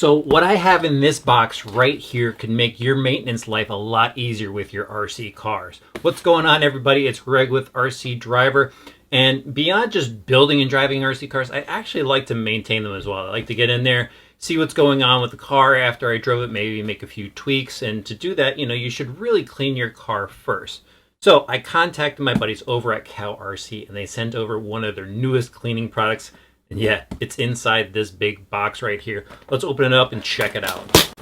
So what I have in this box right here can make your maintenance life a lot easier with your RC cars. What's going on, everybody? It's Greg with RC Driver. And beyond just building and driving RC cars, I actually like to maintain them as well. I like to get in there, see what's going on with the car after I drove it, maybe make a few tweaks. And to do that, you should really clean your car first. So I contacted my buddies over at Cow RC, and they sent over one of their newest cleaning products. And yeah, it's inside this big box right here. Let's open it up and check it out.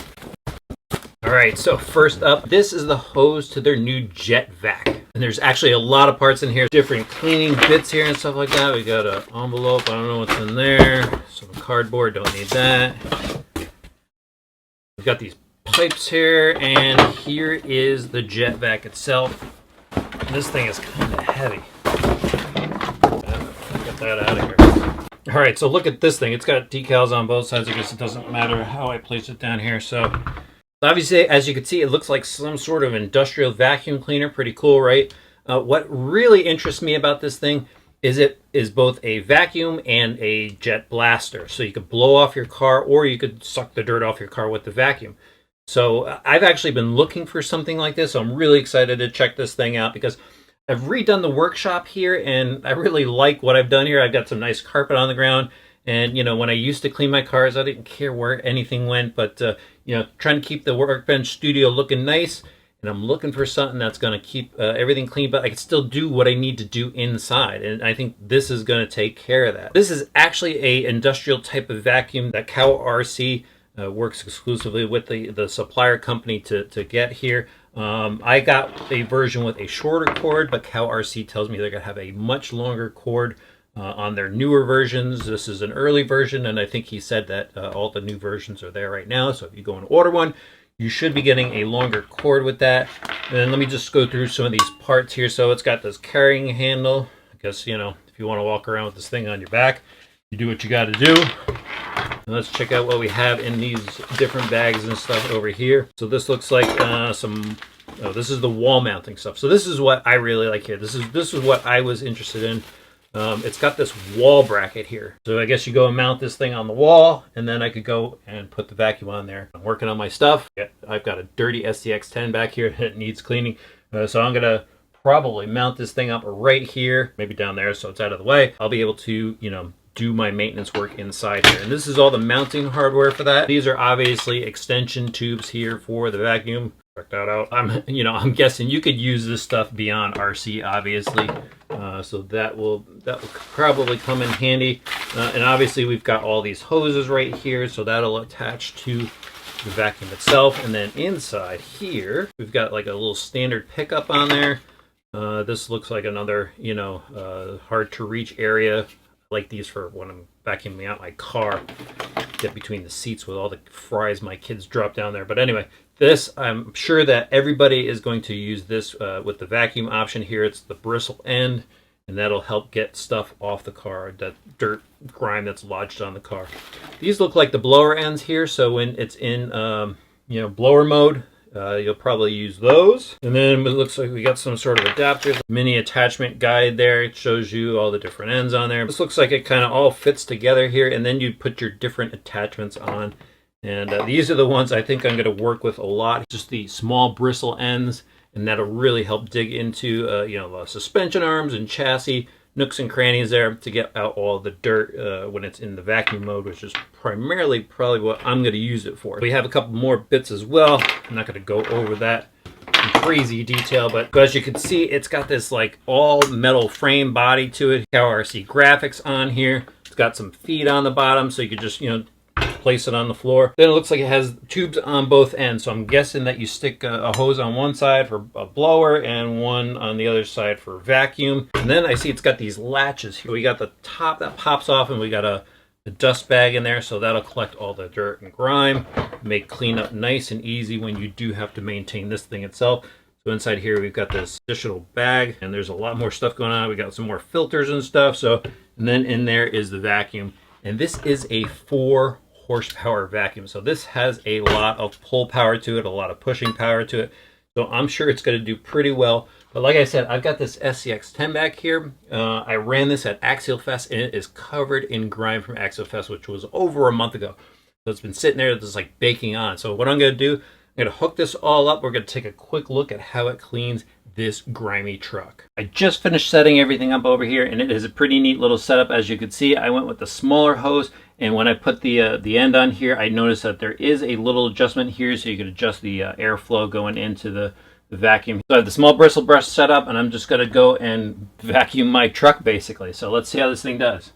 All right, so first up, this is the hose to their new JetVac. And there's actually a lot of parts in here, different cleaning bits here and stuff like that. We got an envelope, I don't know what's in there. Some cardboard, don't need that. We've got these pipes here, and here is the JetVac itself. This thing is kind of heavy. Get that out of here. All right, so look at this thing. It's got decals on both sides. I guess it doesn't matter how I place it down here. So obviously, as you can see, it looks like some sort of industrial vacuum cleaner. Pretty cool, right? What really interests me about this thing is it is both a vacuum and a jet blaster. So you could blow off your car, or you could suck the dirt off your car with the vacuum. So I've actually been looking for something like this. So I'm really excited to check this thing out because I've redone the workshop here, and I really like what I've done here. I've got some nice carpet on the ground. And, when I used to clean my cars, I didn't care where anything went. But, trying to keep the workbench studio looking nice. And I'm looking for something that's going to keep everything clean, but I can still do what I need to do inside. And I think this is going to take care of that. This is actually a industrial type of vacuum that Cow RC works exclusively with the supplier company to get here. I got a version with a shorter cord, but Cow RC tells me they're going to have a much longer cord on their newer versions. This is an early version, and I think he said that all the new versions are there right now. So if you go and order one, you should be getting a longer cord with that. And then let me just go through some of these parts here. So it's got this carrying handle. I guess, if you want to walk around with this thing on your back, you do what you got to do. And let's check out what we have in these different bags and stuff over here. So this looks like this is the wall mounting stuff. So this is what I really like here. This is what I was interested in. It's got this wall bracket here. So I guess you go and mount this thing on the wall, and then I could go and put the vacuum on there. I'm working on my stuff. I've got a dirty SDX10 back here that needs cleaning. So I'm going to probably mount this thing up right here, maybe down there so it's out of the way. I'll be able to, do my maintenance work inside here. And this is all the mounting hardware for that. These are obviously extension tubes here for the vacuum. Check that out. I'm guessing you could use this stuff beyond RC, obviously. So that will probably come in handy. And obviously we've got all these hoses right here, so that'll attach to the vacuum itself. And then inside here, we've got like a little standard pickup on there. This looks like another, hard to reach area. I like these for when I'm vacuuming out my car. Get between the seats with all the fries my kids drop down there. But anyway, this, I'm sure that everybody is going to use this with the vacuum option here. It's the bristle end, and that'll help get stuff off the car, that dirt, grime that's lodged on the car. These look like the blower ends here, so when it's in blower mode, you'll probably use those. And then it looks like we got some sort of adapter, mini attachment guide there. It shows you all the different ends on there. This looks like it kind of all fits together here, and then you put your different attachments on. And these are the ones I think I'm going to work with a lot, just the small bristle ends, and that'll really help dig into the suspension arms and chassis nooks and crannies there to get out all the dirt when it's in the vacuum mode, which is primarily probably what I'm going to use it for. We have a couple more bits as well. I'm not going to go over that in crazy detail, but as you can see, it's got this like all metal frame body to it. Cow RC graphics on here. It's got some feet on the bottom, so you could just place it on the floor. Then it looks like it has tubes on both ends, so I'm guessing that you stick a hose on one side for a blower and one on the other side for vacuum. And then I see it's got these latches here. We got the top that pops off, and we got a dust bag in there, so that'll collect all the dirt and grime, make cleanup nice and easy when you do have to maintain this thing itself. So inside here we've got this additional bag, and there's a lot more stuff going on. We got some more filters and stuff. And then in there is the vacuum, and this is a 4 horsepower vacuum. So this has a lot of pull power to it, a lot of pushing power to it. So I'm sure it's going to do pretty well. But like I said, I've got this SCX10 back here. I ran this at Axial Fest, and it is covered in grime from Axial Fest, which was over a month ago. So it's been sitting there just like baking on. So what I'm going to do, I'm going to hook this all up. We're going to take a quick look at how it cleans this grimy truck. I just finished setting everything up over here, and it is a pretty neat little setup. As you can see, I went with the smaller hose, and when I put the end on here, I noticed that there is a little adjustment here, so you can adjust the airflow going into the vacuum. So I have the small bristle brush set up, and I'm just going to go and vacuum my truck basically. So let's see how this thing does.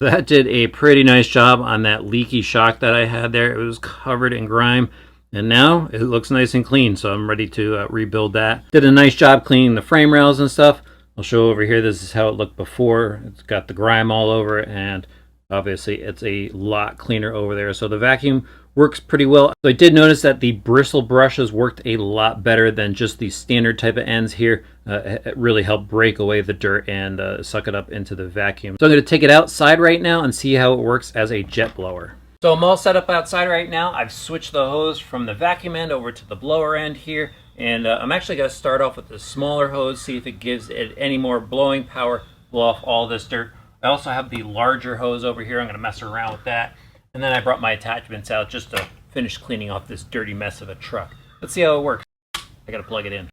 That did a pretty nice job on that leaky shock that I had there. It was covered in grime, and now it looks nice and clean, so I'm ready to rebuild that. Did a nice job cleaning the frame rails and stuff. I'll show over here, this is how it looked before. It's got the grime all over it, and obviously it's a lot cleaner over there. So the vacuum works pretty well. So I did notice that the bristle brushes worked a lot better than just the standard type of ends here. It really helped break away the dirt and suck it up into the vacuum. So I'm going to take it outside right now and see how it works as a jet blower. So I'm all set up outside right now. I've switched the hose from the vacuum end over to the blower end here. And I'm actually going to start off with the smaller hose, see if it gives it any more blowing power, blow off all this dirt. I also have the larger hose over here. I'm going to mess around with that. And then I brought my attachments out just to finish cleaning off this dirty mess of a truck. Let's see how it works. I got to plug it in.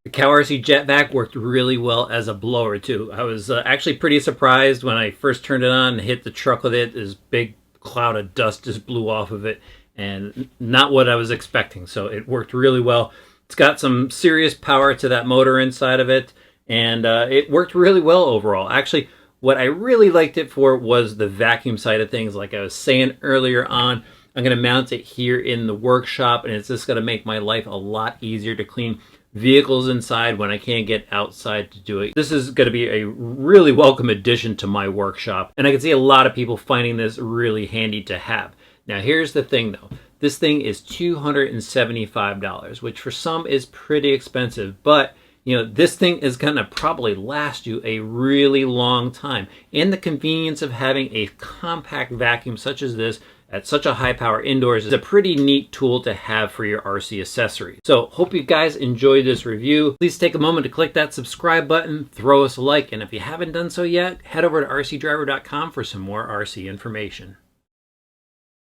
The CowRC JetVac worked really well as a blower too. I was actually pretty surprised when I first turned it on and hit the truck with it. This big cloud of dust just blew off of it, and not what I was expecting. So it worked really well. It's got some serious power to that motor inside of it, and it worked really well overall. Actually, what I really liked it for was the vacuum side of things. Like I was saying earlier on, I'm going to mount it here in the workshop, and it's just going to make my life a lot easier to clean vehicles inside when I can't get outside to do it. This is going to be a really welcome addition to my workshop, and I can see a lot of people finding this really handy to have. Now here's the thing though. This thing is $275, which for some is pretty expensive, but you know, this thing is going to probably last you a really long time. And the convenience of having a compact vacuum such as this at such a high power indoors is a pretty neat tool to have for your RC accessory. So hope you guys enjoyed this review. Please take a moment to click that subscribe button, throw us a like, and if you haven't done so yet, head over to rcdriver.com for some more RC information.